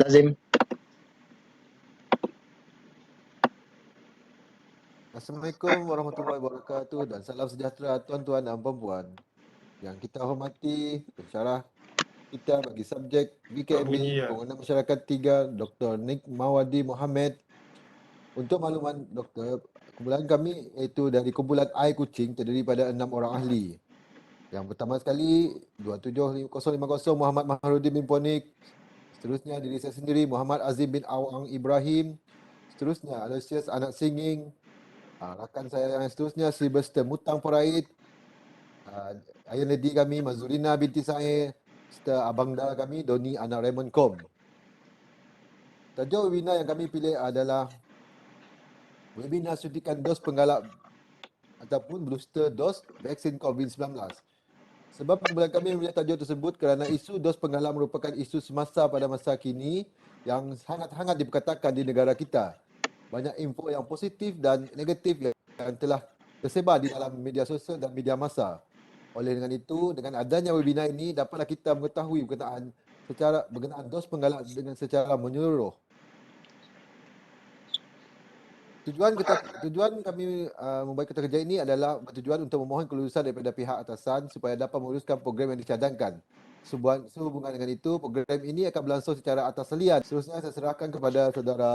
Lazim. Assalamualaikum warahmatullahi wabarakatuh dan salam sejahtera tuan-tuan dan puan-puan yang kita hormati pensyarah kita bagi subjek BKMB Pembangunan Masyarakat 3 Dr. Nik Mawadi Mohamed. Untuk makluman doktor, kumpulan kami iaitu dari kumpulan Air Kuching terdiri pada 6 orang ahli. Yang pertama sekali 27050 Muhammad Maharudin bin Ponik. Seterusnya diri saya sendiri Muhammad Azim bin Awang Ibrahim. Seterusnya Aloysius Anak Singing. Rakan saya yang seterusnya Sylvester Mutang Porait. Ayah lady kami Mazurina binti saya serta abang dara kami Doni anak Raymond Kom. Tajuk webinar yang kami pilih adalah webinar suntikan dos penggalak ataupun booster dos vaksin COVID-19. Sebab kumpulan kami memilih tajuk tersebut kerana isu dos penggalak merupakan isu semasa pada masa kini yang sangat-sangat diperkatakan di negara kita. Banyak info yang positif dan negatif yang telah tersebar di dalam media sosial dan media massa. Oleh dengan itu, dengan adanya webinar ini, dapatlah kita mengetahui berkenaan dos penggalak dengan secara menyeluruh. Tujuan kami membuat kereta kerja ini adalah bertujuan untuk memohon kelulusan daripada pihak atasan supaya dapat menguruskan program yang dicadangkan. Sehubungan dengan itu, program ini akan berlangsung secara atas talian. Seterusnya saya serahkan kepada saudara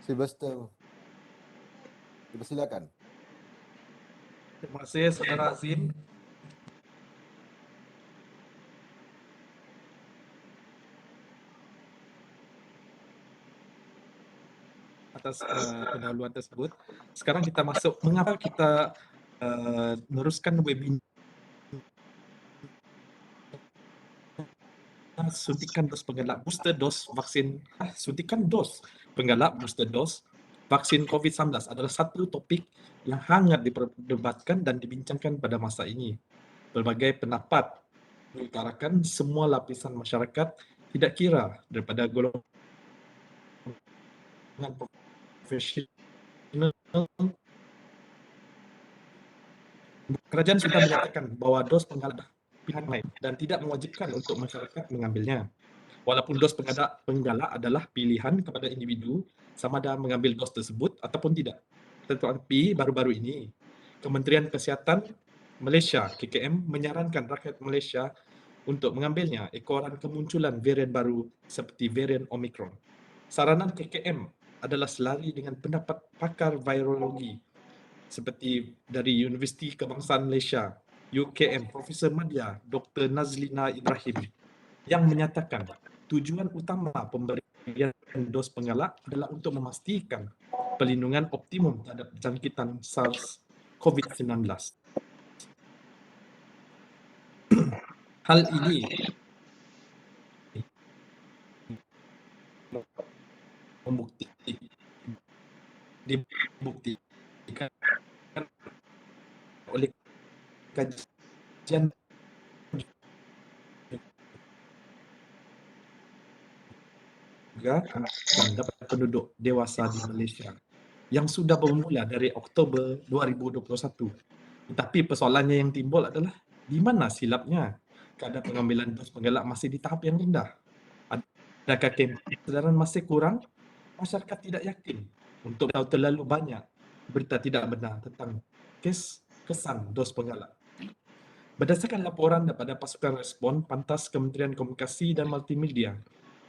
Sylvester. Silakan. Terima kasih saudara Azim. Atas pendahuluan tersebut. Sekarang kita masuk mengapa kita meneruskan webinar suntikan dos penggalak booster dos vaksin suntikan dos penggalak booster dos vaksin COVID-19 adalah satu topik yang hangat diperdebatkan dan dibincangkan pada masa ini. Berbagai pendapat mengutarakan semua lapisan masyarakat tidak kira daripada golongan profesional. Kerajaan sudah menyatakan bahawa dos penggalak pilihan lain dan tidak mewajibkan untuk masyarakat mengambilnya. Walaupun dos penggalak adalah pilihan kepada individu sama ada mengambil dos tersebut ataupun tidak. Tetapi baru-baru ini Kementerian Kesihatan Malaysia KKM menyarankan rakyat Malaysia untuk mengambilnya ekoran kemunculan varian baru seperti varian Omicron. Saranan KKM adalah selari dengan pendapat pakar virologi seperti dari Universiti Kebangsaan Malaysia, UKM, Profesor Madya, Dr. Nazlina Ibrahim yang menyatakan tujuan utama pemberian dos penggalak adalah untuk memastikan perlindungan optimum terhadap jangkitan SARS COVID-19. Hal ini dibuktikan oleh kajian juga terhadap penduduk dewasa di Malaysia yang sudah bermula dari Oktober 2021. Tetapi persoalannya yang timbul adalah di mana silapnya? Kadar pengambilan dos penggalak masih di tahap yang rendah. Adakah kesedaran masih kurang? Masyarakat tidak yakin untuk tahu terlalu banyak berita tidak benar tentang kesan dos penggalak. Berdasarkan laporan daripada pasukan respon Pantas Kementerian Komunikasi dan Multimedia,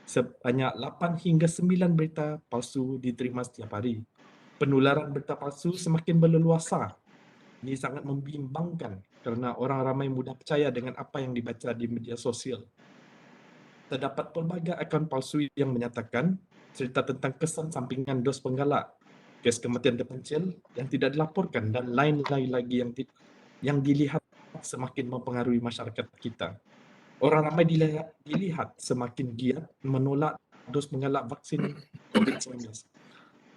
sebanyak 8 hingga 9 berita palsu diterima setiap hari. Penularan berita palsu semakin berleluasa. Ini sangat membimbangkan kerana orang ramai mudah percaya dengan apa yang dibaca di media sosial. Terdapat pelbagai akaun palsu yang menyatakan cerita tentang kesan sampingan dos penggalak, kes kematian terpencil yang tidak dilaporkan dan lain-lain lagi yang dilihat semakin mempengaruhi masyarakat kita. Orang ramai dilihat semakin giat menolak dos penggalak vaksin COVID-19.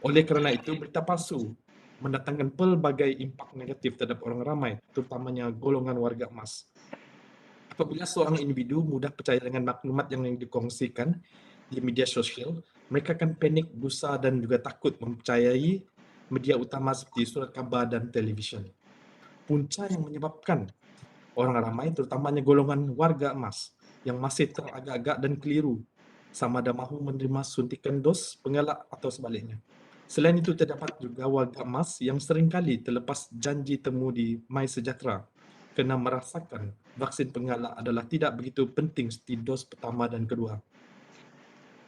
Oleh kerana itu, berita palsu mendatangkan pelbagai impak negatif terhadap orang ramai, terutamanya golongan warga emas. Apabila seorang individu mudah percaya dengan maklumat yang dikongsikan di media sosial, mereka akan panik, gusar dan juga takut mempercayai media utama seperti surat khabar dan televisyen. Punca yang menyebabkan orang ramai, terutamanya golongan warga emas yang masih teragak-agak dan keliru sama ada mahu menerima suntikan dos penggalak atau sebaliknya. Selain itu, terdapat juga warga emas yang seringkali terlepas janji temu di MySejahtera kerana merasakan vaksin penggalak adalah tidak begitu penting seperti dos pertama dan kedua.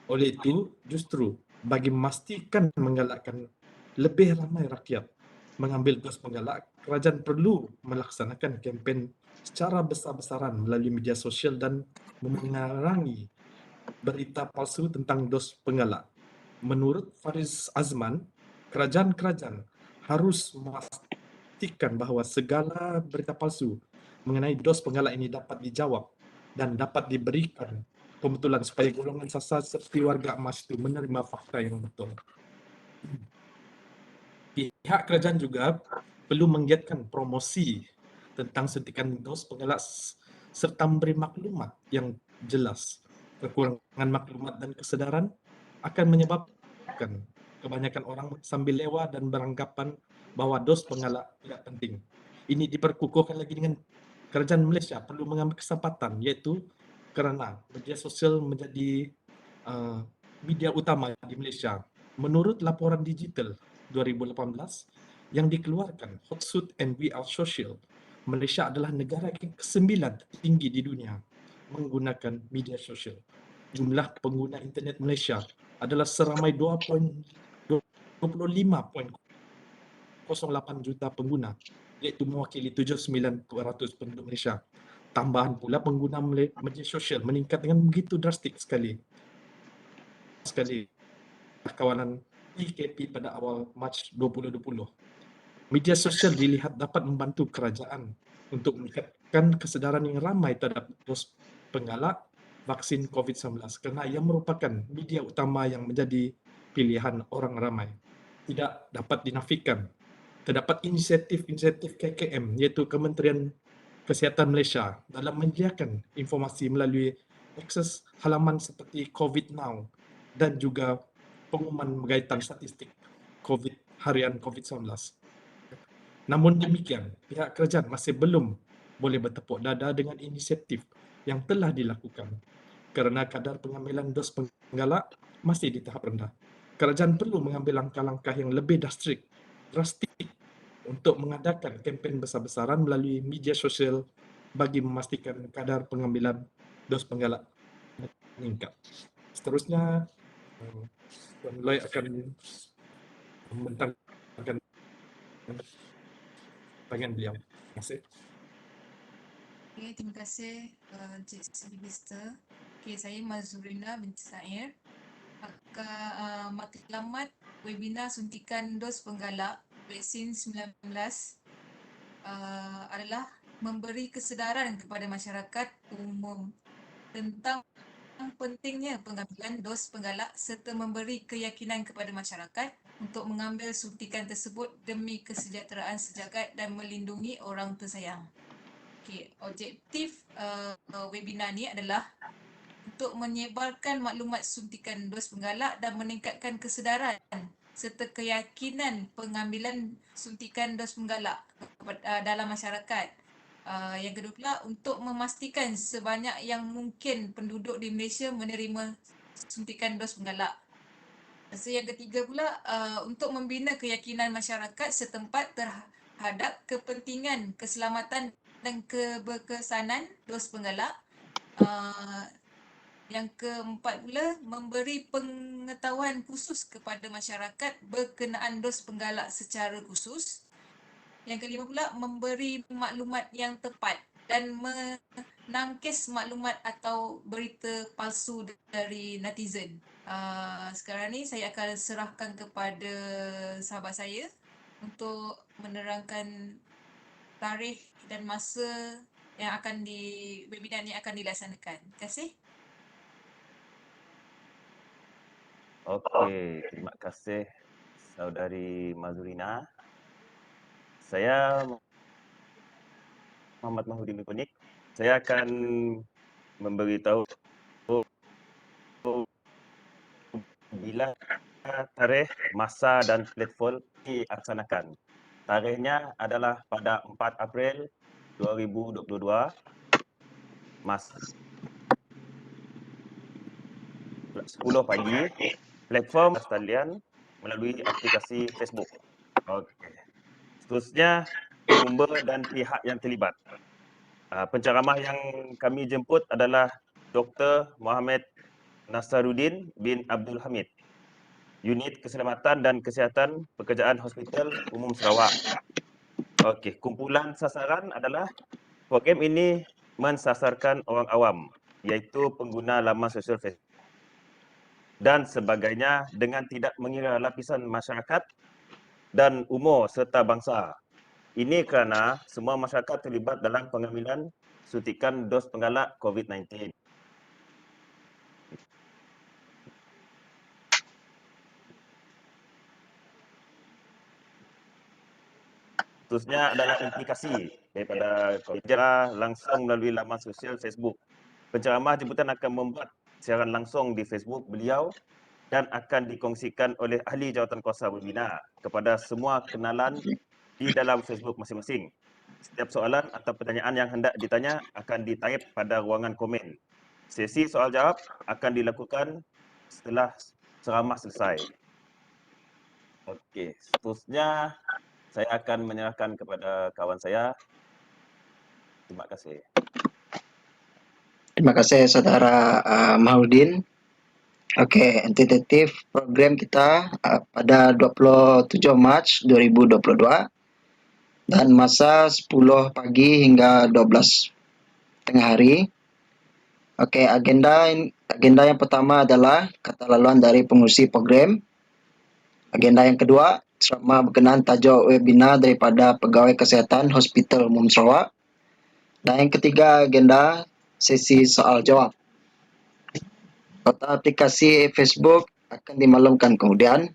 Oleh itu, justru bagi memastikan menggalakkan lebih ramai rakyat mengambil dos penggalak, kerajaan perlu melaksanakan kempen secara besar-besaran melalui media sosial dan memengarangi berita palsu tentang dos penggalak. Menurut Fariz Azman, kerajaan-kerajaan harus memastikan bahawa segala berita palsu mengenai dos penggalak ini dapat dijawab dan dapat diberikan pembetulan supaya golongan sasar seperti warga emas itu menerima fakta yang betul. Pihak kerajaan juga perlu menggiatkan promosi tentang suntikan dos penggalak serta memberi maklumat yang jelas. Kekurangan maklumat dan kesedaran akan menyebabkan kebanyakan orang sambil lewat dan beranggapan bahawa dos penggalak tidak penting. Ini diperkukuhkan lagi dengan kerajaan Malaysia perlu mengambil kesempatan, iaitu kerana media sosial menjadi media utama di Malaysia. Menurut laporan digital 2018 yang dikeluarkan Hootsuite and We Are Social, Malaysia adalah negara yang ke-9 tertinggi di dunia menggunakan media sosial. Jumlah pengguna internet Malaysia adalah seramai 25.08 juta pengguna, iaitu mewakili 79% penduduk Malaysia. Tambahan pula pengguna media sosial meningkat dengan begitu drastik sekali kawalan PKP pada awal Mac 2020. Media sosial dilihat dapat membantu kerajaan untuk meningkatkan kesedaran yang ramai terhadap dos penggalak vaksin COVID-19 kerana ia merupakan media utama yang menjadi pilihan orang ramai. Tidak dapat dinafikan, terdapat inisiatif-inisiatif KKM iaitu Kementerian Kesihatan Malaysia dalam menyediakan informasi melalui akses halaman seperti COVID Now dan juga pengumuman berkaitan statistik harian COVID-19. Namun demikian, pihak kerajaan masih belum boleh bertepuk dada dengan inisiatif yang telah dilakukan kerana kadar pengambilan dos penggalak masih di tahap rendah. Kerajaan perlu mengambil langkah-langkah yang lebih drastik untuk mengadakan kempen besar-besaran melalui media sosial bagi memastikan kadar pengambilan dos penggalak meningkat. Seterusnya, Tuan Loy akan membentangkan pandangan beliau. Terima kasih. Okay, terima kasih Cik Sylvester. Okay, saya Mazurina binti Sair. Matlamat webinar suntikan dos penggalak vaksin 19 adalah memberi kesedaran kepada masyarakat umum tentang pentingnya pengambilan dos penggalak serta memberi keyakinan kepada masyarakat untuk mengambil suntikan tersebut demi kesejahteraan sejagat dan melindungi orang tersayang. Okay, objektif webinar ni adalah untuk menyebarkan maklumat suntikan dos penggalak dan meningkatkan kesedaran serta keyakinan pengambilan suntikan dos penggalak dalam masyarakat. Yang kedua pula, untuk memastikan sebanyak yang mungkin penduduk di Malaysia menerima suntikan dos penggalak. Yang ketiga pula, untuk membina keyakinan masyarakat setempat terhadap kepentingan keselamatan dan keberkesanan dos penggalak. Yang keempat pula, memberi pengetahuan khusus kepada masyarakat berkenaan dos penggalak secara khusus. Yang kelima pula, memberi maklumat yang tepat dan menangkis maklumat atau berita palsu dari netizen. Sekarang ni saya akan serahkan kepada sahabat saya untuk menerangkan tarikh dan masa yang akan webinar ni akan dilaksanakan. Terima kasih. Okey, terima kasih saudari Mazurina. Saya Muhammad Mahudin Kunik. Saya akan memberitahu bila tarikh, masa dan platform dilaksanakan. Tarikhnya adalah pada 4 April 2022. 10 pagi, platform sekalian melalui aplikasi Facebook. Okey. Seterusnya, sumber dan pihak yang terlibat. Penceramah yang kami jemput adalah Dr. Mohamed Nasaruddin bin Abdul Hamid, Unit Keselamatan dan Kesihatan Pekerjaan Hospital Umum Sarawak. Okey, kumpulan sasaran adalah program ini mensasarkan orang awam, iaitu pengguna laman sosial Facebook dan sebagainya dengan tidak mengira lapisan masyarakat dan umur serta bangsa. Ini kerana semua masyarakat terlibat dalam pengambilan suntikan dos penggalak COVID-19. Seterusnya adalah implikasi daripada COVID langsung melalui laman sosial Facebook. Penceramah jemputan akan membuat siaran langsung di Facebook beliau dan akan dikongsikan oleh ahli jawatankuasa webinar kepada semua kenalan di dalam Facebook masing-masing. Setiap soalan atau pertanyaan yang hendak ditanya akan ditaip pada ruangan komen. Sesi soal jawab akan dilakukan setelah ceramah selesai. Okey, seterusnya saya akan menyerahkan kepada kawan saya. Terima kasih. Terima kasih Saudara Maudin. Oke, tentatif program kita pada 27 Mac 2022 dan masa 10 pagi hingga 12 tengah hari. Oke, agenda yang pertama adalah kata laluan dari pengurusi program. Agenda yang kedua, ceramah berkenaan tajuk webinar daripada Pegawai Kesihatan Hospital Umum Sarawak. Dan yang ketiga, agenda sesi soal jawab. Kota aplikasi Facebook akan dimaklumkan kemudian.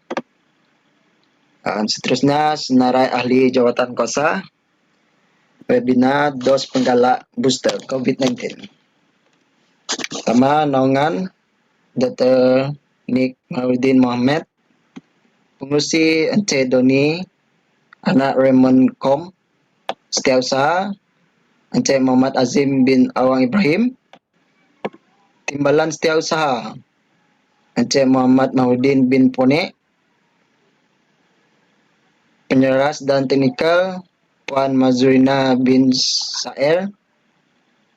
Seterusnya, senarai ahli jawatankuasa webinar dos penggalak booster COVID-19. Pertama, naungan Dr. Nik Maudin Mohamed, pengurusi Encik Doni, anak Raymond Kom, Setiausaha Encik Muhammad Azim bin Awang Ibrahim, Timbalan Setiausaha Encik Muhammad Mahudin bin Ponek, penyeras dan teknikal Puan Mazurina bin Saer,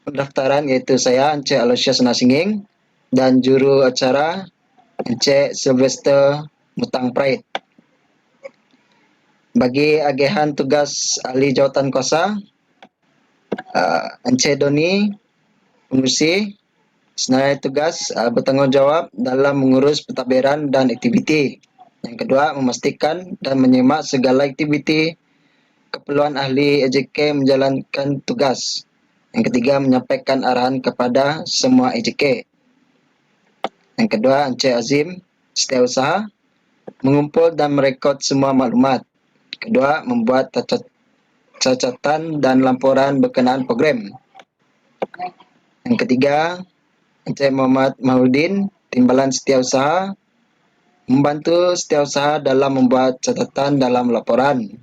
pendaftaran iaitu saya Encik Aloysius Nasinging dan juru acara Encik Sylvester Mutang Pride. Bagi agihan tugas ahli jawatankuasa, Encik Doni, pengurusi, senarai tugas bertanggungjawab dalam mengurus pentadbiran dan aktiviti. Yang kedua, memastikan dan menyimak segala aktiviti keperluan ahli AJK menjalankan tugas. Yang ketiga, menyampaikan arahan kepada semua AJK. Yang kedua, Encik Azim, setiausaha, mengumpul dan merekod semua maklumat. Kedua, membuat catatan dan laporan berkenaan program. Yang ketiga, Encik Muhammad Mahudin, Timbalan Setiausaha, membantu setiausaha dalam membuat catatan dalam laporan,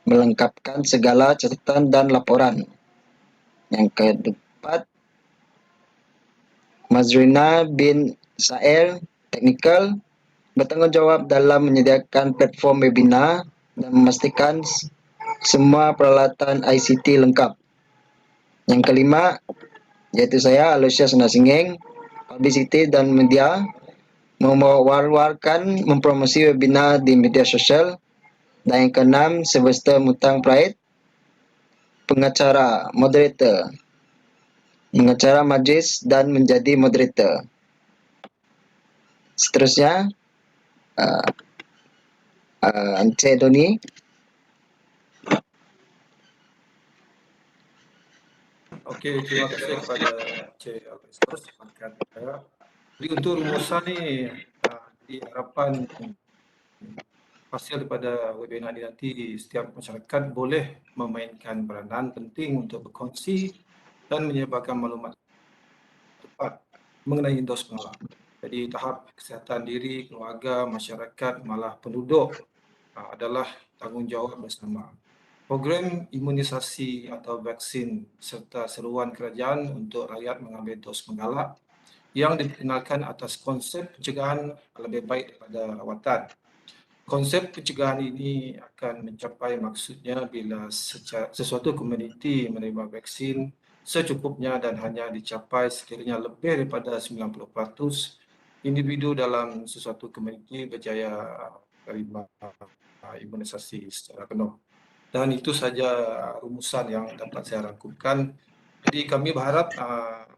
melengkapkan segala catatan dan laporan. Yang keempat, Mazrina bin Saer, teknikal, bertanggungjawab dalam menyediakan platform webinar dan memastikan semua peralatan ICT lengkap. Yang kelima, iaitu saya Aloysius Nasinging, publicity dan media, mewar-warkan mempromosi webinar di media sosial. Dan yang keenam, Sylvester Mutang Pride, pengacara, moderator, mengacara majlis dan menjadi moderator. Seterusnya, Encik Doni. Okey, terima kasih kepada Encik Aloysius. Jadi untuk rumusan ni diharapkan hasil daripada webinar ini nanti setiap masyarakat boleh memainkan peranan penting untuk berkongsi dan menyebarkan maklumat tepat mengenai dos penggalak. Jadi tahap kesihatan diri, keluarga, masyarakat, malah penduduk adalah tanggungjawab bersama. Program imunisasi atau vaksin serta seruan kerajaan untuk rakyat mengambil dos penggalak yang diperkenalkan atas konsep pencegahan lebih baik daripada rawatan. Konsep pencegahan ini akan mencapai maksudnya bila sesuatu komuniti menerima vaksin secukupnya dan hanya dicapai sekiranya lebih daripada 90% individu dalam sesuatu komuniti berjaya menerima imunisasi secara penuh. Dan itu saja rumusan yang dapat saya rangkumkan. Jadi kami berharap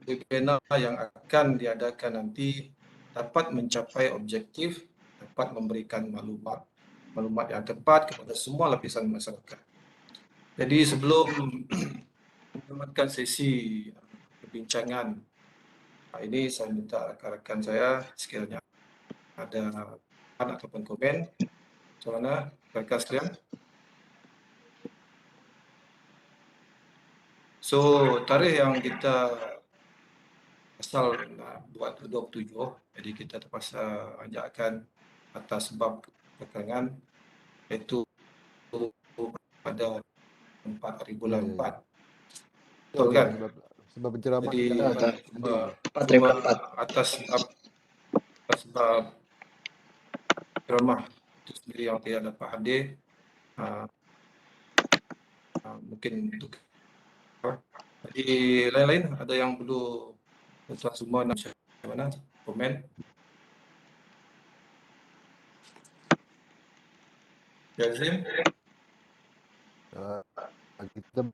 webinar yang akan diadakan nanti dapat mencapai objektif, dapat memberikan maklumat yang tepat kepada semua lapisan masyarakat. Jadi sebelum menamatkan sesi perbincangan ini, saya minta rakan-rakan saya sekiranya ada ataupun komen. Macam mana rakan sekalian? So, tarikh yang kita asal nak buat 27, jadi kita terpaksa anjakkan atas sebab kekangan, iaitu pada 4 hari bulan 4. Betul kan? Sebab penceramah Jadi tak ada. Terima atas sebab ceramah itu sendiri yang tidak dapat hadir, mungkin untuk jadi lain-lain ada yang perlu tuan semua nak macam mana komen. Yazim, Kita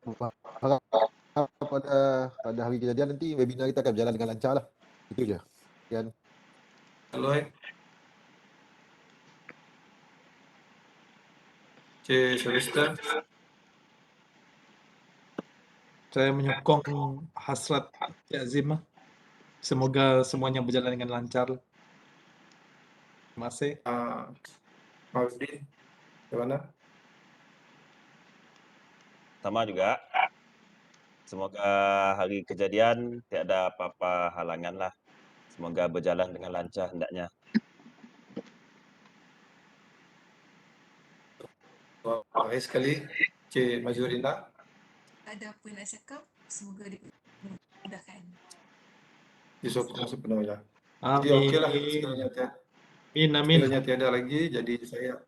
harap pada hari kejadian nanti webinar kita akan berjalan dengan lancar lah. Itu je. Sekian. Aloy, Cik Solista, Saya menyokong hasrat Cik Azim lah. Semoga semuanya berjalan dengan lancar. Terima kasih. Maudin, macam mana? Sama juga. Semoga hari kejadian tiada apa-apa halangan lah. Semoga berjalan dengan lancar hendaknya. Baik sekali, Cik Mazurina. Tak ada apa nak cakap. Semoga dimudahkan. Disokong sepenuhnya. Jadi okeylah, sekiranya tiada lagi, jadi saya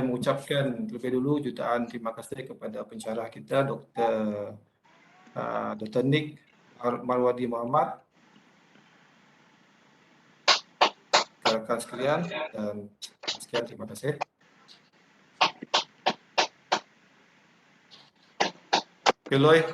mengucapkan terlebih dulu jutaan terima kasih kepada pensyarah kita Dr. Nick Marwadi Muhammad, rakan sekalian, dan sekian, terima kasih. Eloy.